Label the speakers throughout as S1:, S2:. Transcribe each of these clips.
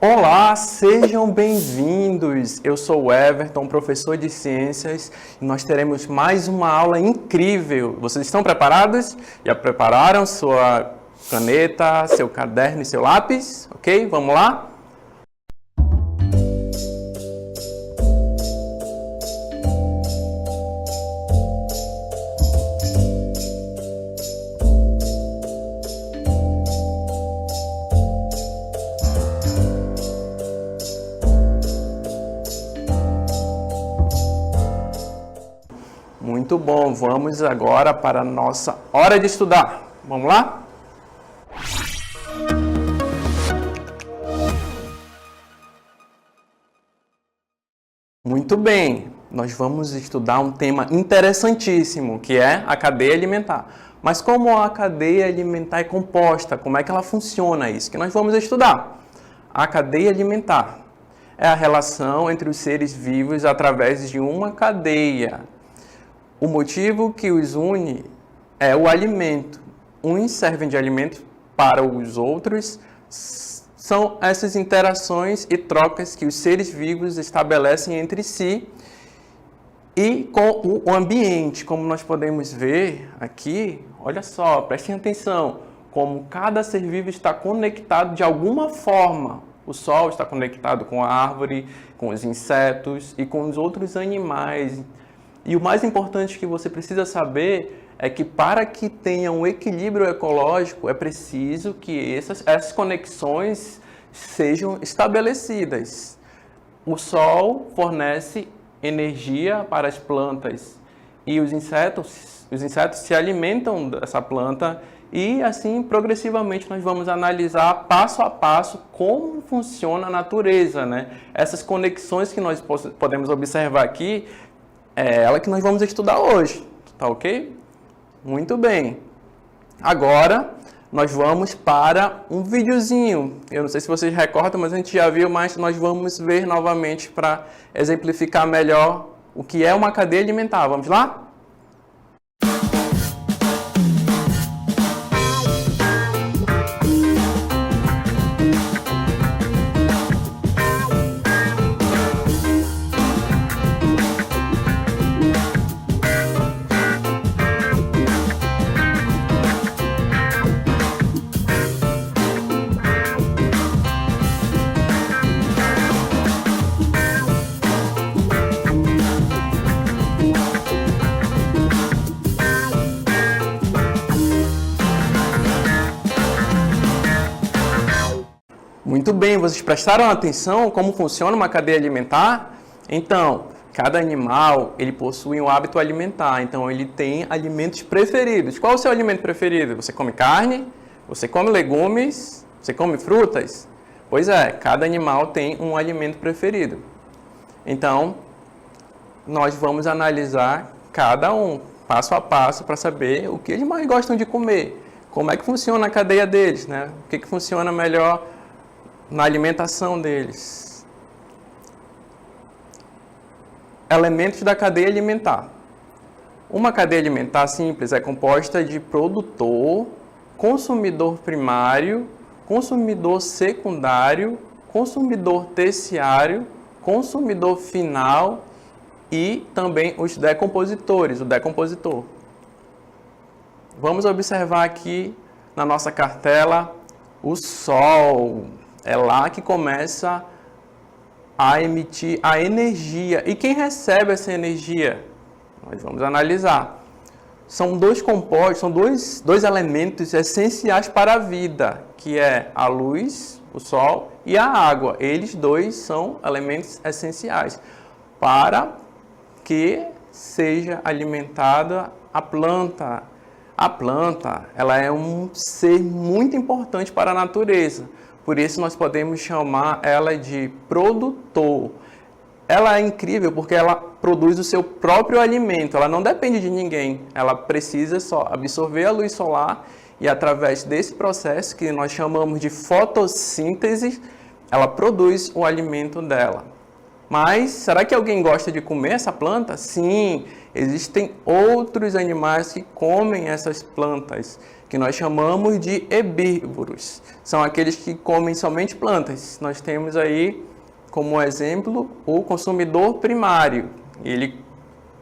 S1: Olá, sejam bem-vindos! Eu sou o Everton, professor de ciências, e nós teremos mais uma aula incrível. Vocês estão preparados? Já prepararam sua caneta, seu caderno e seu lápis? Ok? Vamos lá? Muito bom, vamos agora para a nossa hora de estudar. Vamos lá? Muito bem, nós vamos estudar um tema interessantíssimo, que é a cadeia alimentar. Mas como a cadeia alimentar é composta, como é que ela funciona isso? Que nós vamos estudar. A cadeia alimentar é a relação entre os seres vivos através de uma cadeia. O motivo que os une é o alimento. Uns servem de alimento para os outros. São essas interações e trocas que os seres vivos estabelecem entre si e com o ambiente. Como nós podemos ver aqui, olha só, prestem atenção, como cada ser vivo está conectado de alguma forma. O sol está conectado com a árvore, com os insetos e com os outros animais. E o mais importante que você precisa saber é que para que tenha um equilíbrio ecológico é preciso que essas conexões sejam estabelecidas. O sol fornece energia para as plantas e os insetos se alimentam dessa planta e assim progressivamente nós vamos analisar passo a passo como funciona a natureza, né? Essas conexões que nós podemos observar aqui é ela que nós vamos estudar hoje, tá ok? Muito bem. Agora, nós vamos para um videozinho. Eu não sei se vocês recordam, mas a gente já viu, mas nós vamos ver novamente para exemplificar melhor o que é uma cadeia alimentar. Vamos lá? Muito bem, vocês prestaram atenção como funciona uma cadeia alimentar? Então, cada animal, ele possui um hábito alimentar, então ele tem alimentos preferidos. Qual é o seu alimento preferido? Você come carne? Você come legumes? Você come frutas? Pois é, cada animal tem um alimento preferido. Então, nós vamos analisar cada um, passo a passo, para saber o que eles mais gostam de comer. Como é que funciona a cadeia deles, né? O que funciona melhor na alimentação deles. Elementos da cadeia alimentar. Uma cadeia alimentar simples é composta de produtor, consumidor primário, consumidor secundário, consumidor terciário, consumidor final e também os decompositores, o decompositor. Vamos observar aqui na nossa cartela o sol. É lá que começa a emitir a energia. E quem recebe essa energia? Nós vamos analisar. São dois compostos, são dois elementos essenciais para a vida, que é a luz, o sol, e a água. Eles dois são elementos essenciais para que seja alimentada a planta. A planta, ela é um ser muito importante para a natureza. Por isso nós podemos chamar ela de produtor. Ela é incrível porque ela produz o seu próprio alimento, ela não depende de ninguém. Ela precisa só absorver a luz solar e através desse processo que nós chamamos de fotossíntese, ela produz o alimento dela. Mas será que alguém gosta de comer essa planta? Sim, existem outros animais que comem essas plantas, que nós chamamos de herbívoros. São aqueles que comem somente plantas. Nós temos aí, como exemplo, o consumidor primário. Ele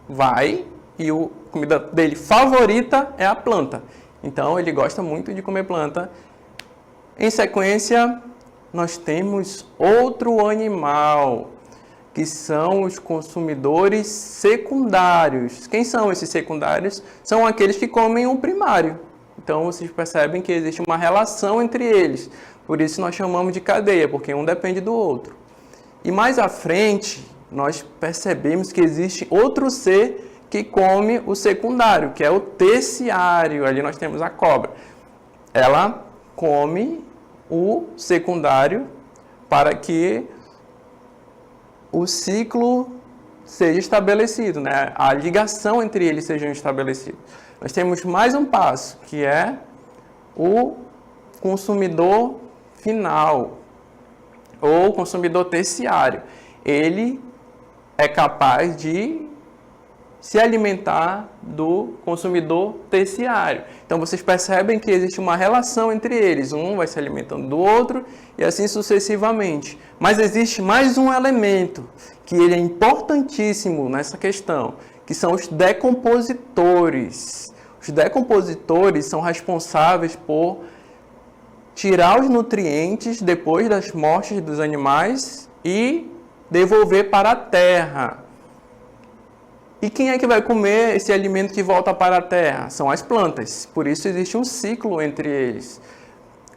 S1: vai e a comida dele favorita é a planta. Então, ele gosta muito de comer planta. Em sequência, nós temos outro animal, que são os consumidores secundários. Quem são esses secundários? São aqueles que comem o primário. Então, vocês percebem que existe uma relação entre eles. Por isso, nós chamamos de cadeia, porque um depende do outro. E mais à frente, nós percebemos que existe outro ser que come o secundário, que é o terciário. Ali nós temos a cobra. Ela come o secundário para que o ciclo seja estabelecido, né? A ligação entre eles seja estabelecida. Nós temos mais um passo, que é o consumidor final, ou consumidor terciário. Ele é capaz de se alimentar do consumidor terciário. Então, vocês percebem que existe uma relação entre eles. Um vai se alimentando do outro e assim sucessivamente. Mas existe mais um elemento que ele é importantíssimo nessa questão, que são os decompositores. Os decompositores são responsáveis por tirar os nutrientes depois das mortes dos animais e devolver para a terra. E quem é que vai comer esse alimento que volta para a terra? São as plantas. Por isso existe um ciclo entre eles.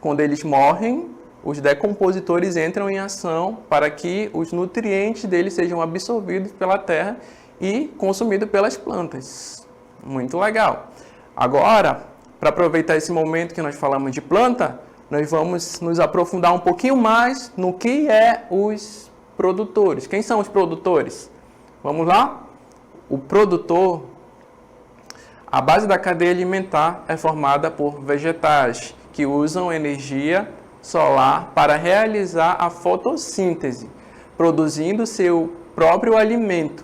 S1: Quando eles morrem, os decompositores entram em ação para que os nutrientes deles sejam absorvidos pela terra e consumidos pelas plantas. Muito legal. Agora, para aproveitar esse momento que nós falamos de planta, nós vamos nos aprofundar um pouquinho mais no que é os produtores. Quem são os produtores? Vamos lá? O produtor, a base da cadeia alimentar é formada por vegetais que usam energia solar para realizar a fotossíntese, produzindo seu próprio alimento.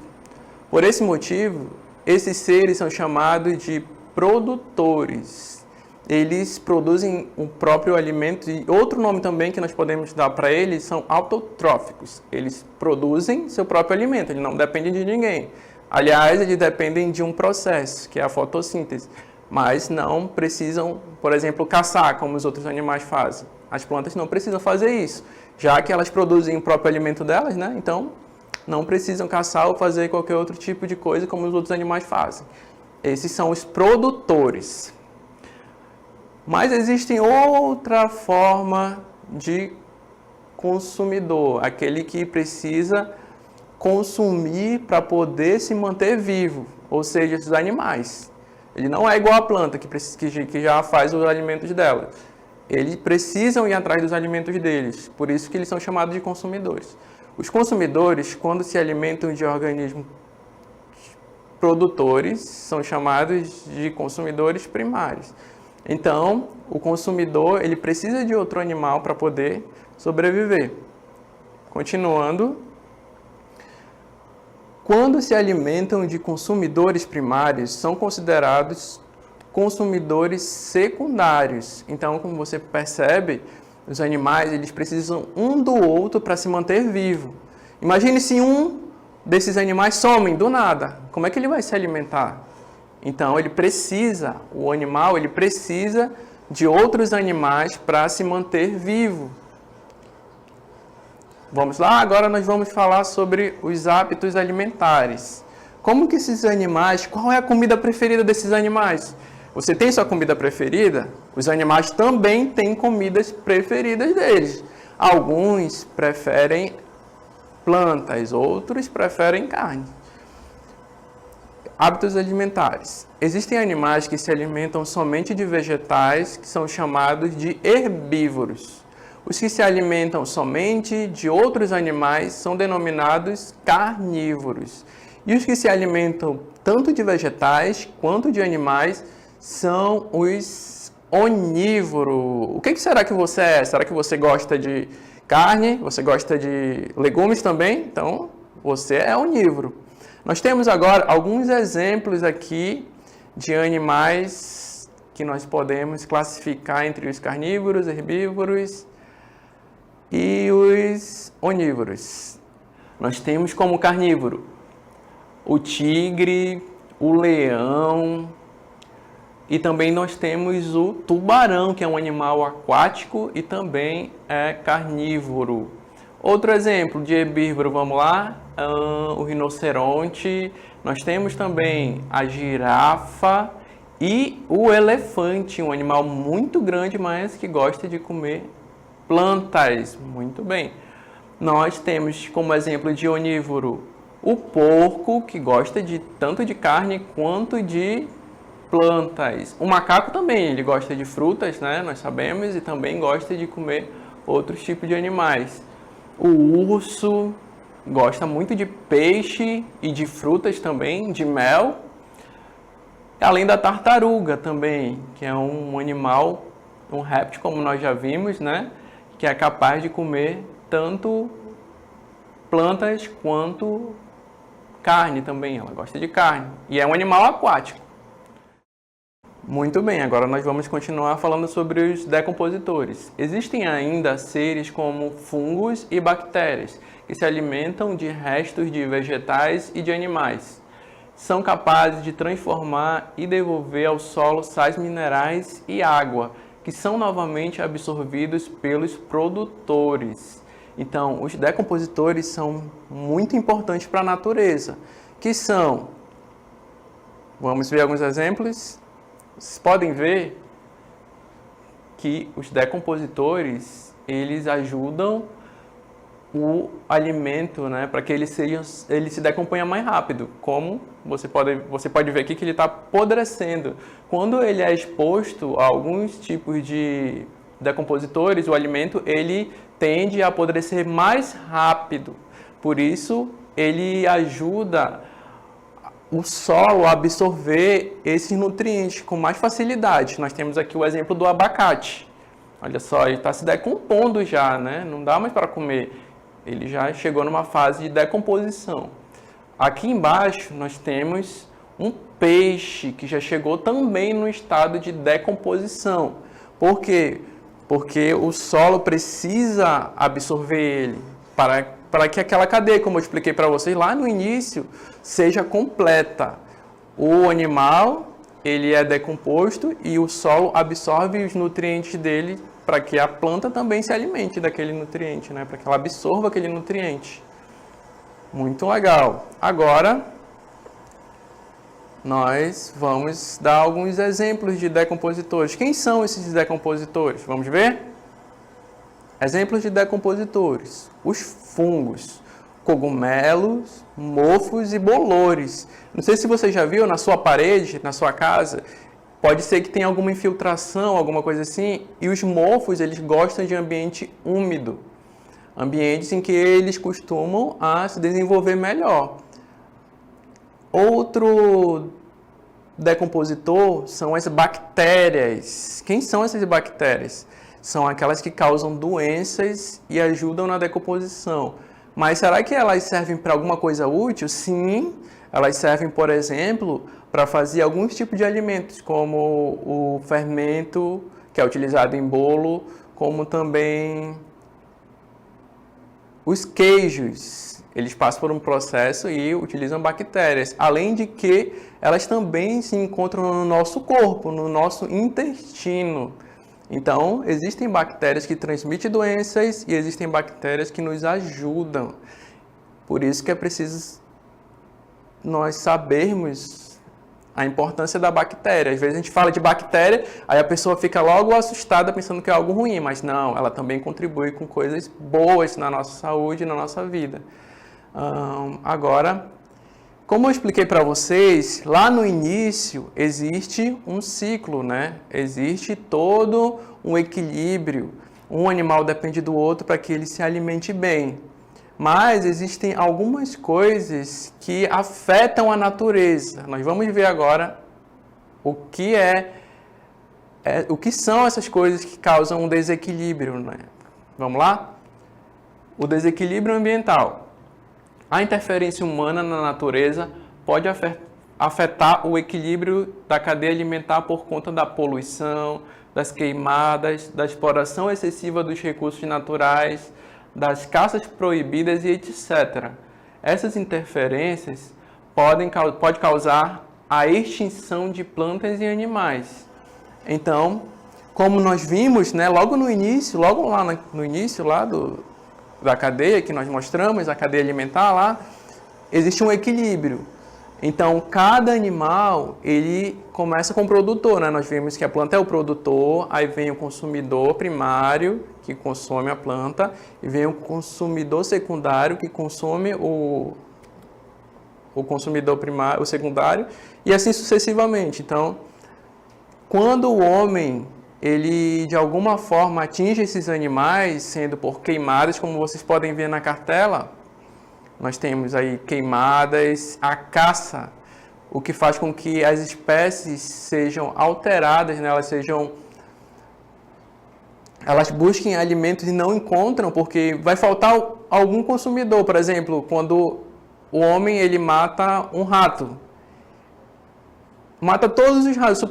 S1: Por esse motivo, esses seres são chamados de produtores. Eles produzem o próprio alimento e outro nome também que nós podemos dar para eles são autotróficos. Eles produzem seu próprio alimento, eles não dependem de ninguém. Aliás, eles dependem de um processo, que é a fotossíntese, mas não precisam, por exemplo, caçar, como os outros animais fazem. As plantas não precisam fazer isso, já que elas produzem o próprio alimento delas, né? Então, não precisam caçar ou fazer qualquer outro tipo de coisa como os outros animais fazem. Esses são os produtores. Mas existe outra forma de consumidor, aquele que precisa consumir para poder se manter vivo, ou seja, esses animais. Ele não é igual à planta que já faz os alimentos dela. Eles precisam ir atrás dos alimentos deles, por isso que eles são chamados de consumidores. Os consumidores, quando se alimentam de organismos produtores, são chamados de consumidores primários. Então, o consumidor ele precisa de outro animal para poder sobreviver. Continuando. Quando se alimentam de consumidores primários, são considerados consumidores secundários. Então, como você percebe, os animais eles precisam um do outro para se manter vivo. Imagine se um desses animais some do nada. Como é que ele vai se alimentar? Então, o animal precisa de outros animais para se manter vivo. Vamos lá? Agora nós vamos falar sobre os hábitos alimentares. Como que esses animais, qual é a comida preferida desses animais? Você tem sua comida preferida? Os animais também têm comidas preferidas deles. Alguns preferem plantas, outros preferem carne. Hábitos alimentares. Existem animais que se alimentam somente de vegetais, que são chamados de herbívoros. Os que se alimentam somente de outros animais são denominados carnívoros. E os que se alimentam tanto de vegetais quanto de animais são os onívoros. O que será que você é? Será que você gosta de carne? Você gosta de legumes também? Então, você é onívoro. Nós temos agora alguns exemplos aqui de animais que nós podemos classificar entre os carnívoros, herbívoros e os onívoros. Nós temos como carnívoro o tigre, o leão e também nós temos o tubarão, que é um animal aquático e também é carnívoro. Outro exemplo de herbívoro, vamos lá, o rinoceronte. Nós temos também a girafa e o elefante, um animal muito grande, mas que gosta de comer plantas. Muito bem. Nós temos como exemplo de onívoro o porco, que gosta de tanto de carne quanto de plantas. O macaco também, ele gosta de frutas, né? Nós sabemos, e também gosta de comer outros tipos de animais. O urso gosta muito de peixe e de frutas também, de mel. Além da tartaruga também, que é um animal, um réptil, como nós já vimos, né? Que é capaz de comer tanto plantas quanto carne também. Ela gosta de carne. E é um animal aquático. Muito bem, agora nós vamos continuar falando sobre os decompositores. Existem ainda seres como fungos e bactérias, que se alimentam de restos de vegetais e de animais. São capazes de transformar e devolver ao solo sais minerais e água, que são novamente absorvidos pelos produtores. Então, os decompositores são muito importantes para a natureza, que são, vamos ver alguns exemplos. Vocês podem ver que os decompositores, eles ajudam o alimento, né, para que ele se decomponha mais rápido. Como você pode ver aqui que ele está apodrecendo. Quando ele é exposto a alguns tipos de decompositores, o alimento ele tende a apodrecer mais rápido. Por isso, ele ajuda o solo a absorver esses nutrientes com mais facilidade. Nós temos aqui o exemplo do abacate. Olha só, ele está se decompondo já, né? Não dá mais para comer. Ele já chegou numa fase de decomposição. Aqui embaixo nós temos um peixe que já chegou também no estado de decomposição. Por quê? Porque o solo precisa absorver ele para que aquela cadeia, como eu expliquei para vocês lá no início, seja completa. O animal, ele é decomposto e o solo absorve os nutrientes dele para que a planta também se alimente daquele nutriente, né? Para que ela absorva aquele nutriente. Muito legal. Agora, nós vamos dar alguns exemplos de decompositores. Quem são esses decompositores? Vamos ver? Exemplos de decompositores. Os fungos, cogumelos, mofos e bolores. Não sei se você já viu na sua parede, na sua casa, pode ser que tenha alguma infiltração, alguma coisa assim, e os mofos, eles gostam de ambiente úmido. Ambientes em que eles costumam se desenvolver melhor. Outro decompositor são as bactérias. Quem são essas bactérias? São aquelas que causam doenças e ajudam na decomposição. Mas será que elas servem para alguma coisa útil? Sim, elas servem, por exemplo, para fazer alguns tipos de alimentos, como o fermento, que é utilizado em bolo, como também os queijos. Eles passam por um processo e utilizam bactérias, além de que elas também se encontram no nosso corpo, no nosso intestino. Então, existem bactérias que transmitem doenças e existem bactérias que nos ajudam. Por isso que é preciso nós sabermos a importância da bactéria. Às vezes a gente fala de bactéria, aí a pessoa fica logo assustada pensando que é algo ruim, mas não, ela também contribui com coisas boas na nossa saúde e na nossa vida. Agora, como eu expliquei para vocês, lá no início existe um ciclo, né? Existe todo um equilíbrio. Um animal depende do outro para que ele se alimente bem. Mas existem algumas coisas que afetam a natureza. Nós vamos ver agora o que o que são essas coisas que causam um desequilíbrio, né? Vamos lá? O desequilíbrio ambiental. A interferência humana na natureza pode afetar o equilíbrio da cadeia alimentar por conta da poluição, das queimadas, da exploração excessiva dos recursos naturais, das caças proibidas e etc. Essas interferências podem causar a extinção de plantas e animais. Então, como nós vimos, né, logo lá no início da cadeia que nós mostramos, a cadeia alimentar lá, existe um equilíbrio. Então, cada animal, ele começa com o produtor, né? Nós vimos que a planta é o produtor, aí vem o consumidor primário, que consome a planta, e vem o consumidor secundário, que consome o consumidor primário, o secundário, e assim sucessivamente. Então, quando o homem, ele de alguma forma atinge esses animais, sendo por queimadas, como vocês podem ver na cartela, nós temos aí queimadas, a caça, o que faz com que as espécies sejam alteradas, né? Elas busquem alimentos e não encontram, porque vai faltar algum consumidor. Por exemplo, quando o homem ele mata um rato, mata todos os ratos,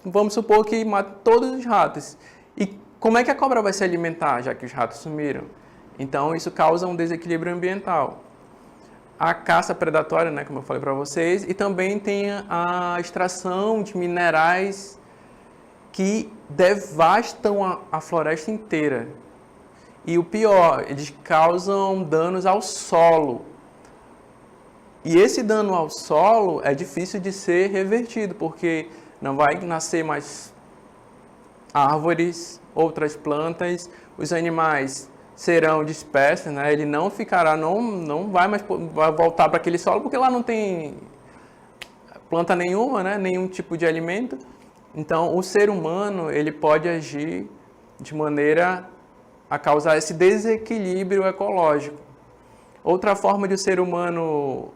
S1: vamos supor que mata todos os ratos. E como é que a cobra vai se alimentar, já que os ratos sumiram? Então, isso causa um desequilíbrio ambiental. A caça predatória, né, como eu falei para vocês, e também tem a extração de minerais que devastam a floresta inteira. E o pior, eles causam danos ao solo. E esse dano ao solo é difícil de ser revertido, porque não vai nascer mais árvores, outras plantas, os animais serão dispersos, né? Ele não ficará, não vai mais voltar para aquele solo, porque lá não tem planta nenhuma, né? Nenhum tipo de alimento. Então, o ser humano, ele pode agir de maneira a causar esse desequilíbrio ecológico. Outra forma de o ser humano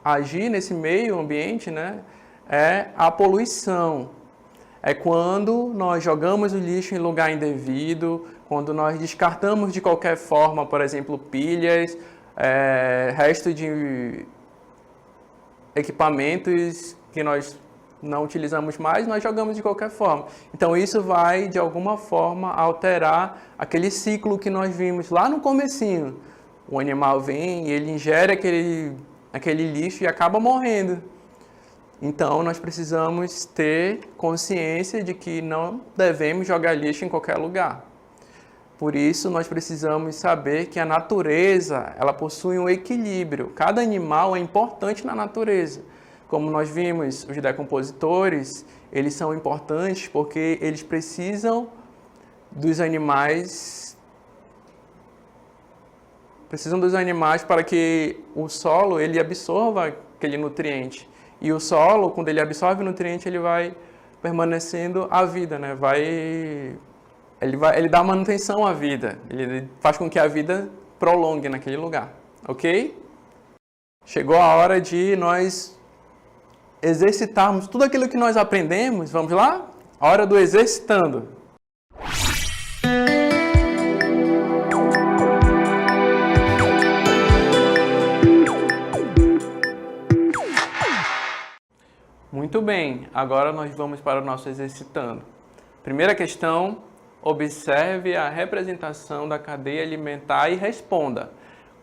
S1: agir nesse meio ambiente, né, é a poluição. É quando nós jogamos o lixo em lugar indevido, quando nós descartamos de qualquer forma, por exemplo, pilhas, resto de equipamentos que nós não utilizamos mais, nós jogamos de qualquer forma. Então isso vai, de alguma forma, alterar aquele ciclo que nós vimos lá no comecinho. O animal vem e ele ingere aquele lixo e acaba morrendo. Então, nós precisamos ter consciência de que não devemos jogar lixo em qualquer lugar. Por isso, nós precisamos saber que a natureza, ela possui um equilíbrio. Cada animal é importante na natureza. Como nós vimos, os decompositores, eles são importantes porque eles precisam dos animais para que o solo ele absorva aquele nutriente. E o solo, quando ele absorve o nutriente, ele vai permanecendo a vida, né? Ele dá manutenção à vida, ele faz com que a vida prolongue naquele lugar, ok? Chegou a hora de nós exercitarmos tudo aquilo que nós aprendemos, vamos lá? A hora do exercitando. Muito bem, agora nós vamos para o nosso exercitando. Primeira questão, observe a representação da cadeia alimentar e responda.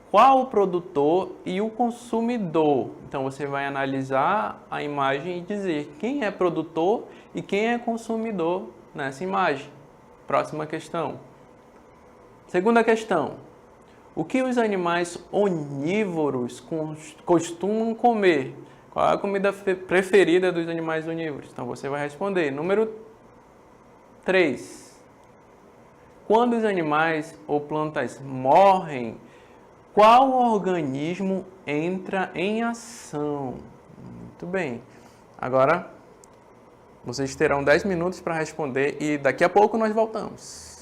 S1: Qual o produtor e o consumidor? Então você vai analisar a imagem e dizer quem é produtor e quem é consumidor nessa imagem. Próxima questão. Segunda questão. O que os animais onívoros costumam comer? Qual é a comida preferida dos animais onívoros? Então você vai responder. Número 3. Quando os animais ou plantas morrem, qual organismo entra em ação? Muito bem. Agora, vocês terão 10 minutos para responder e daqui a pouco nós voltamos.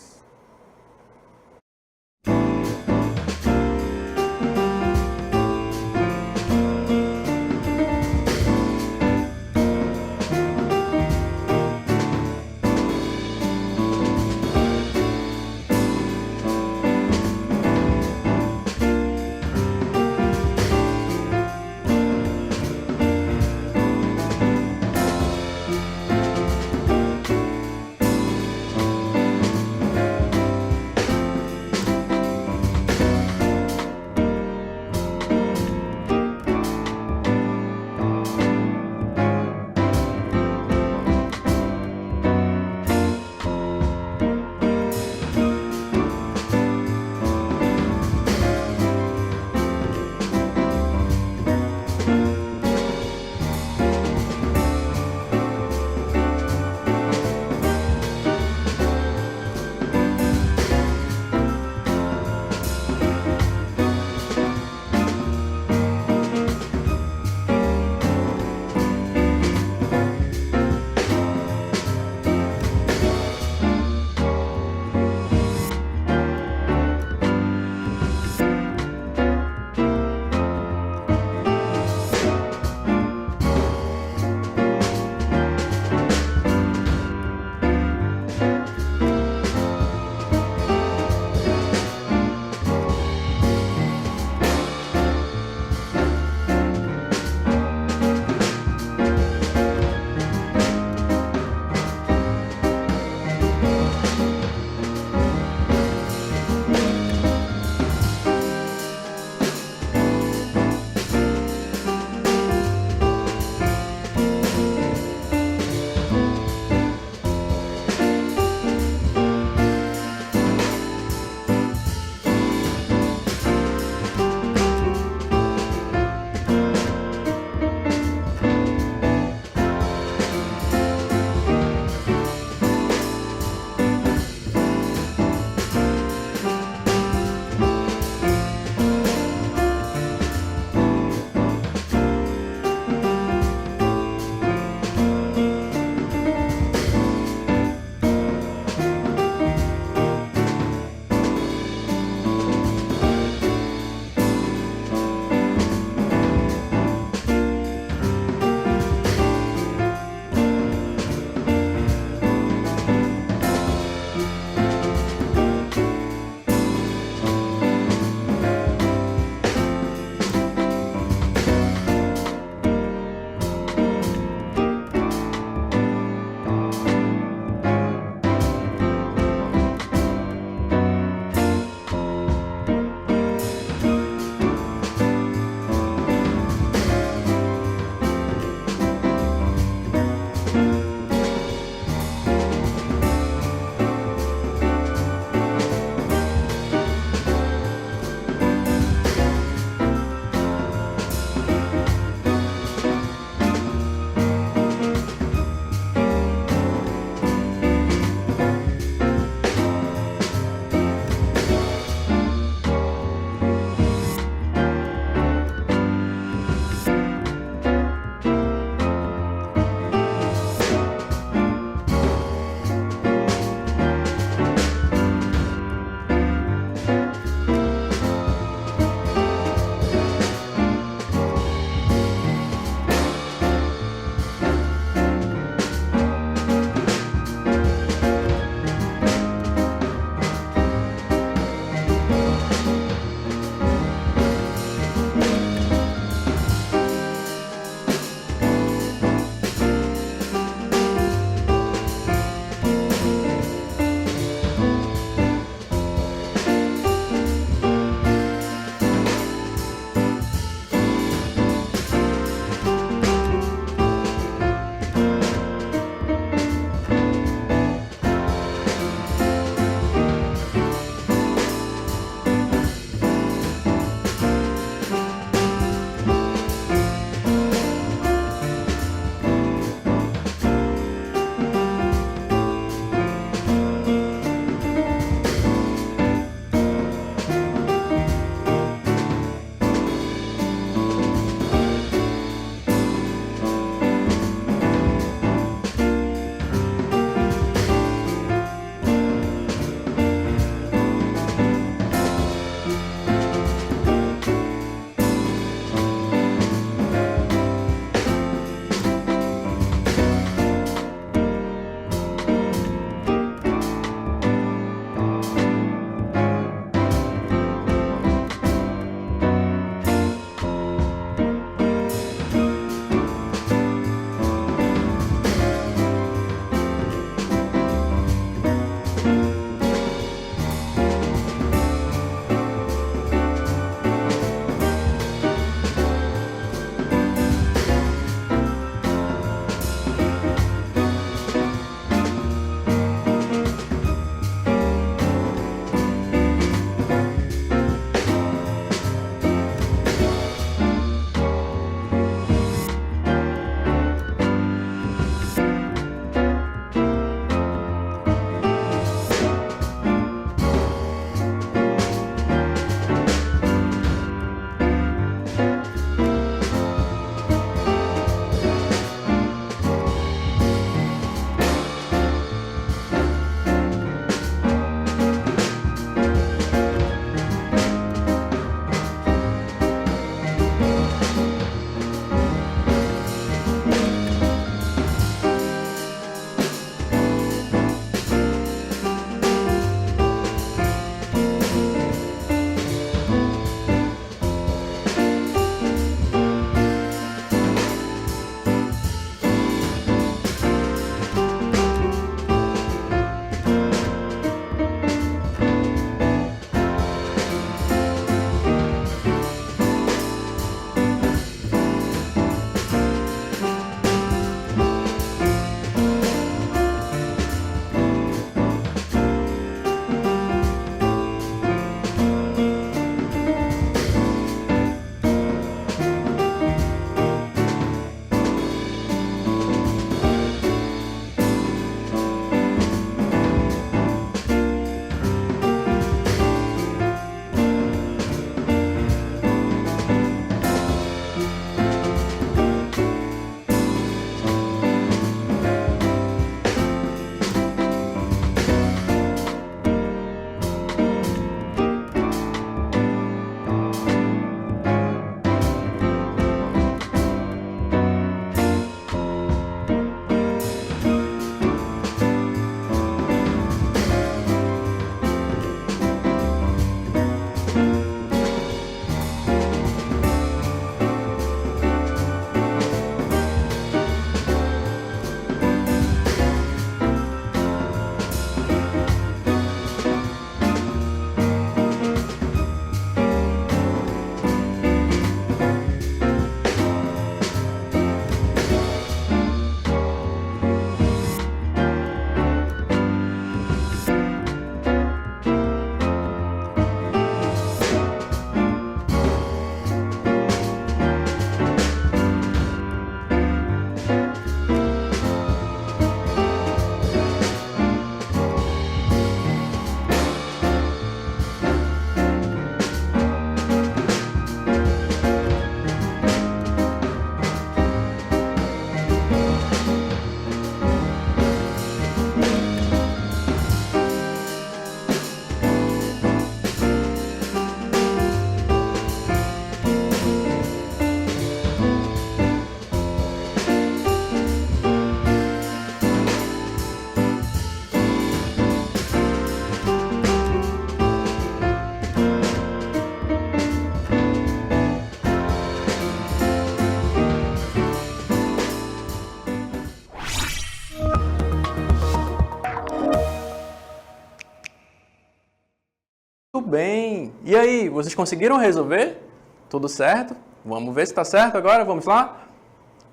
S1: Tudo bem. E aí, vocês conseguiram resolver? Tudo certo? Vamos ver se está certo agora? Vamos lá?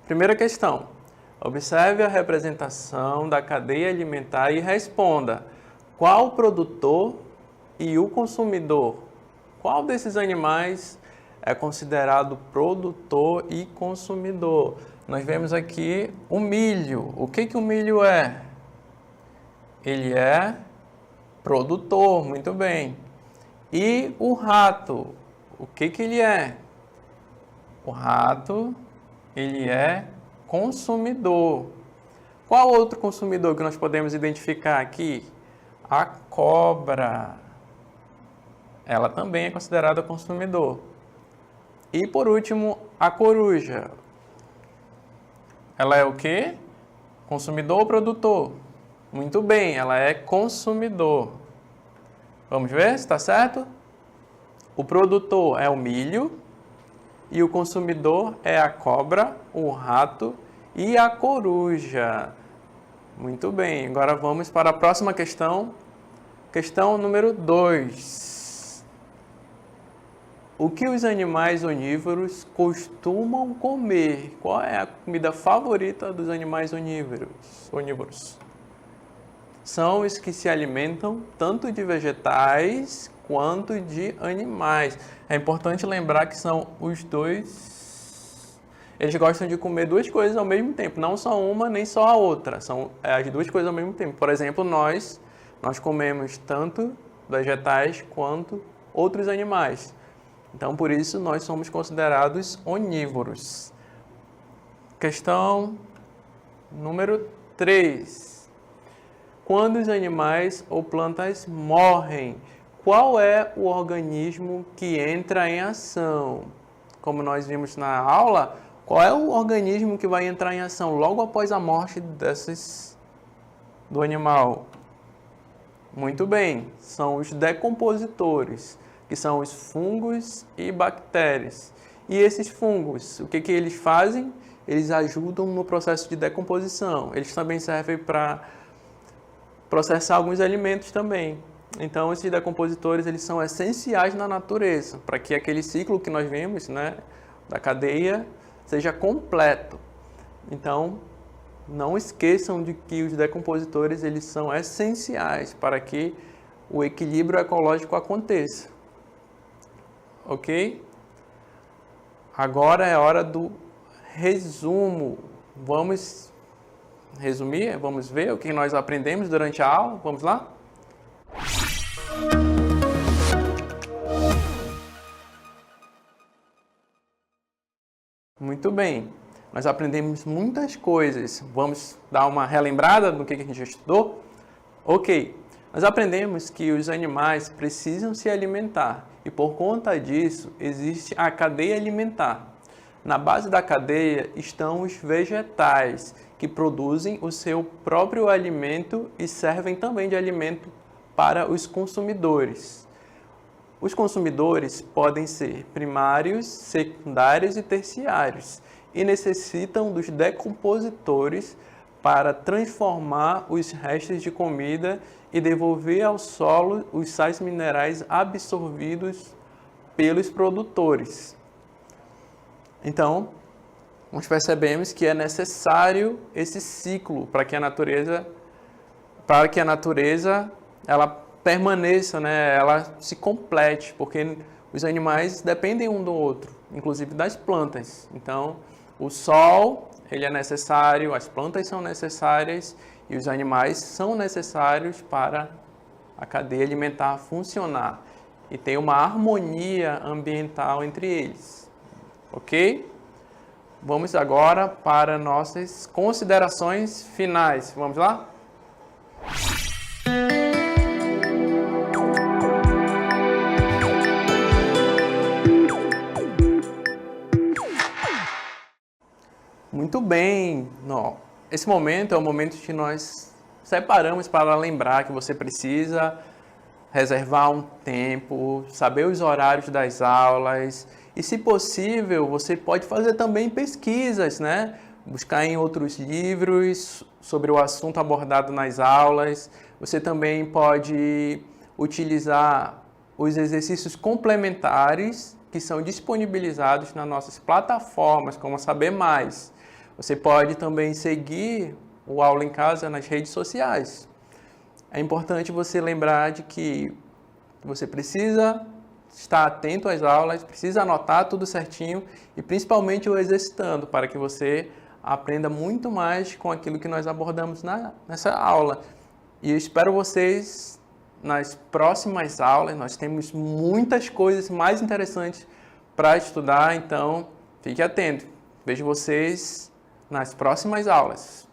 S1: Primeira questão. Observe a representação da cadeia alimentar e responda. Qual o produtor e o consumidor? Qual desses animais é considerado produtor e consumidor? Nós vemos aqui o milho. O que o milho é? Ele é produtor, muito bem. E o rato, o que ele é? O rato, ele é consumidor. Qual outro consumidor que nós podemos identificar aqui? A cobra. Ela também é considerada consumidor. E por último, a coruja. Ela é o quê? Consumidor ou produtor? Muito bem, ela é consumidor. Vamos ver se está certo? O produtor é o milho e o consumidor é a cobra, o rato e a coruja. Muito bem, agora vamos para a próxima questão. Questão número 2. O que os animais onívoros costumam comer? Qual é a comida favorita dos animais onívoros? São os que se alimentam tanto de vegetais quanto de animais. É importante lembrar que são os dois. Eles gostam de comer duas coisas ao mesmo tempo, não só uma nem só a outra. São as duas coisas ao mesmo tempo. Por exemplo, nós comemos tanto vegetais quanto outros animais. Então, por isso, nós somos considerados onívoros. Questão número 3. Quando os animais ou plantas morrem, qual é o organismo que entra em ação? Como nós vimos na aula, qual é o organismo que vai entrar em ação logo após a morte do animal? Muito bem, são os decompositores, que são os fungos e bactérias. E esses fungos, o que eles fazem? Eles ajudam no processo de decomposição. Eles também servem para processar alguns alimentos também. Então, esses decompositores, eles são essenciais na natureza, para que aquele ciclo que nós vimos, né, da cadeia, seja completo. Então, não esqueçam de que os decompositores, eles são essenciais para que o equilíbrio ecológico aconteça. Ok? Agora é hora do resumo. Vamos resumir? Vamos ver o que nós aprendemos durante a aula? Vamos lá? Muito bem. Nós aprendemos muitas coisas. Vamos dar uma relembrada do que a gente já estudou? Ok. Nós aprendemos que os animais precisam se alimentar e por conta disso existe a cadeia alimentar. Na base da cadeia estão os vegetais, que produzem o seu próprio alimento e servem também de alimento para os consumidores. Os consumidores podem ser primários, secundários e terciários e necessitam dos decompositores para transformar os restos de comida e devolver ao solo os sais minerais absorvidos pelos produtores. Então, nós percebemos que é necessário esse ciclo para que a natureza ela permaneça, né? Ela se complete, porque os animais dependem um do outro, inclusive das plantas. Então, o sol ele é necessário, as plantas são necessárias e os animais são necessários para a cadeia alimentar funcionar e ter uma harmonia ambiental entre eles. Ok? Vamos agora para nossas considerações finais. Vamos lá? Muito bem. Esse momento é o momento que nós separamos para lembrar que você precisa reservar um tempo, saber os horários das aulas e, se possível, você pode fazer também pesquisas, né? Buscar em outros livros sobre o assunto abordado nas aulas. Você também pode utilizar os exercícios complementares que são disponibilizados nas nossas plataformas, como Saber Mais. Você pode também seguir o Aula em Casa nas redes sociais. É importante você lembrar de que você precisa estar atento às aulas, precisa anotar tudo certinho e principalmente o exercitando para que você aprenda muito mais com aquilo que nós abordamos nessa aula. E eu espero vocês nas próximas aulas. Nós temos muitas coisas mais interessantes para estudar, então fique atento. Vejo vocês nas próximas aulas.